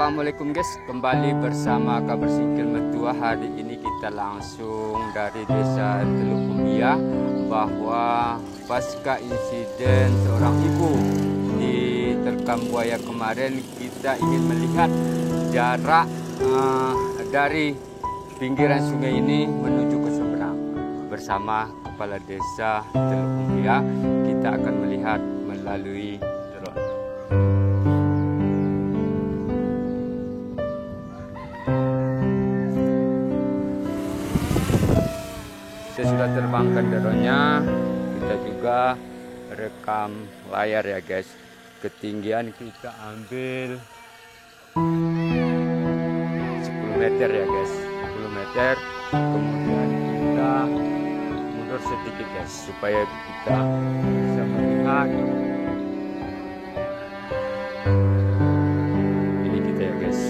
Assalamualaikum guys, kembali bersama Kabar Singkil Mertua. Hari ini kita langsung dari desa Teluk Kumbia, bahwa pasca insiden seorang ibu di terkam buaya kemarin, kita ingin melihat jarak dari pinggiran sungai ini menuju ke seberang. Bersama Kepala Desa Teluk Kumbia, kita akan melihat melalui drone. Saya sudah terbangkan drone-nya, kita juga rekam layar ya guys. Ketinggian kita ambil 10 meter ya guys, 10 meter. Kemudian kita mundur sedikit guys, supaya kita bisa melihat. Ini kita ya guys,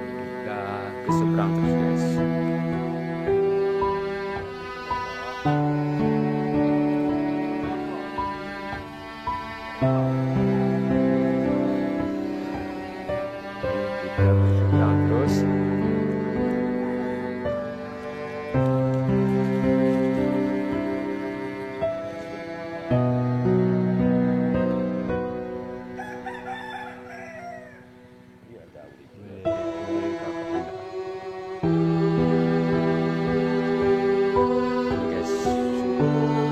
kita ke seberang terus guys. Kita berseberang terus.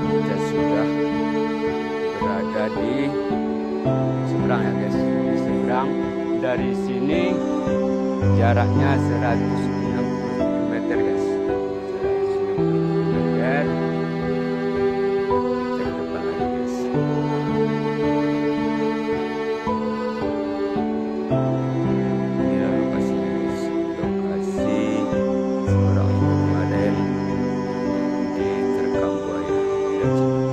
Kita sudah berada di seberang ya guys, di seberang. Dari sini jaraknya 160 meter guys, 160 meter. Kita ke depan lagi guys. Inilah lokasinya guys, lokasi seorang ibu kemarin diterkam buaya. Lihat sini.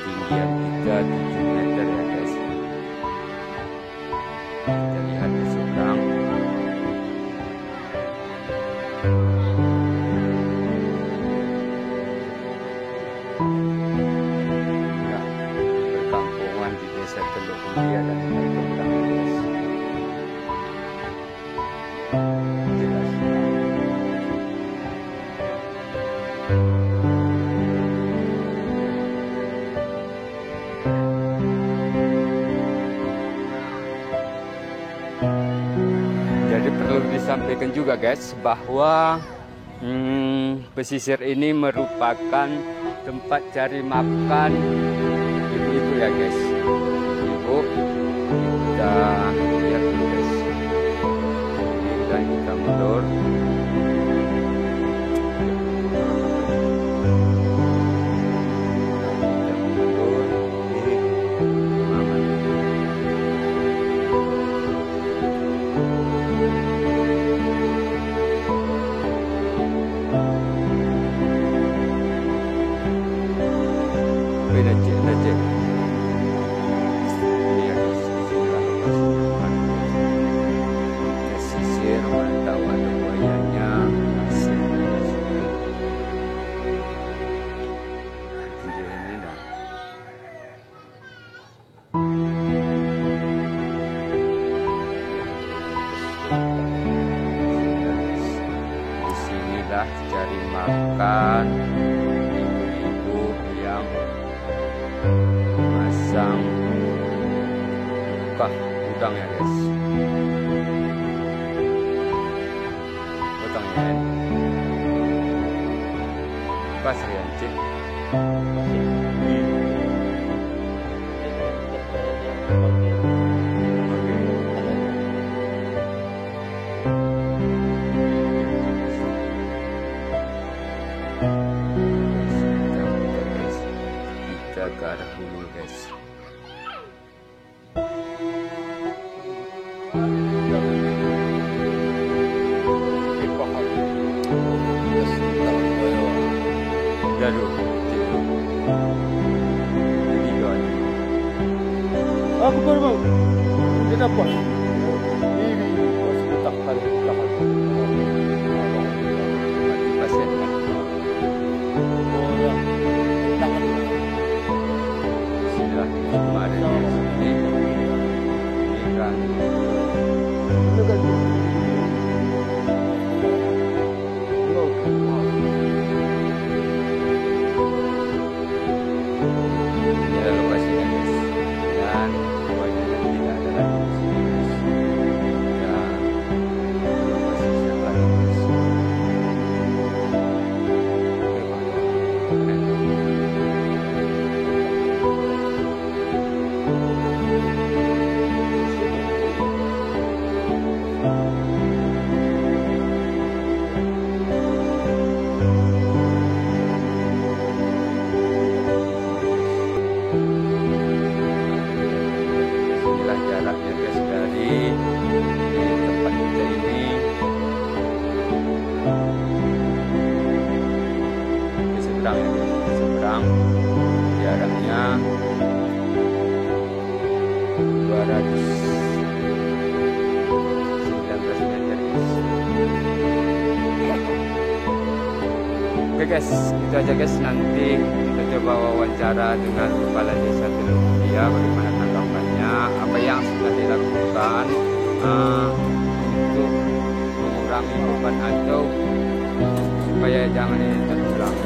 Ketinggian kita 7 meter ya guys. Kita lihat ke seberang. Ya, perkampungan di desa Teluk Kumbia dan Teluk Kumbia guys. Jelas sekali. Jadi perlu disampaikan juga guys, bahwa pesisir ini merupakan tempat cari makan ibu-ibu ya guys. Ibu, kita lihat dulu guys. Dan kita mundur. Cek. Ini ya guys, disinilah lokasi pesisir, mantau ada buayanya. Asik guys. Video ini dah. Disinilah cari makan ibu-ibu yang masang udang ya guys. Udang ya. Pas ya cik. Kita ke arah hulu guys. Aduh, ini Apa kau bang? Dia dapat. lah kemarin di sini ini kan ini adalah lokasinya guys, dan pokoknya tidak ada lagi di sini guys. Dan lokasi setelah ini guys. Oke, inilah jaraknya guys dari tempat kita ini ke seberang ya guys, ke seberang jaraknya 219 meter guys. Oke guys, itu aja guys, nanti kita coba wawancara dengan kepala desa Teluk Mulia bagaimana tanggapannya, apa yang sudah dilakukan untuk mengurangi beban atau supaya jangan ini terulang.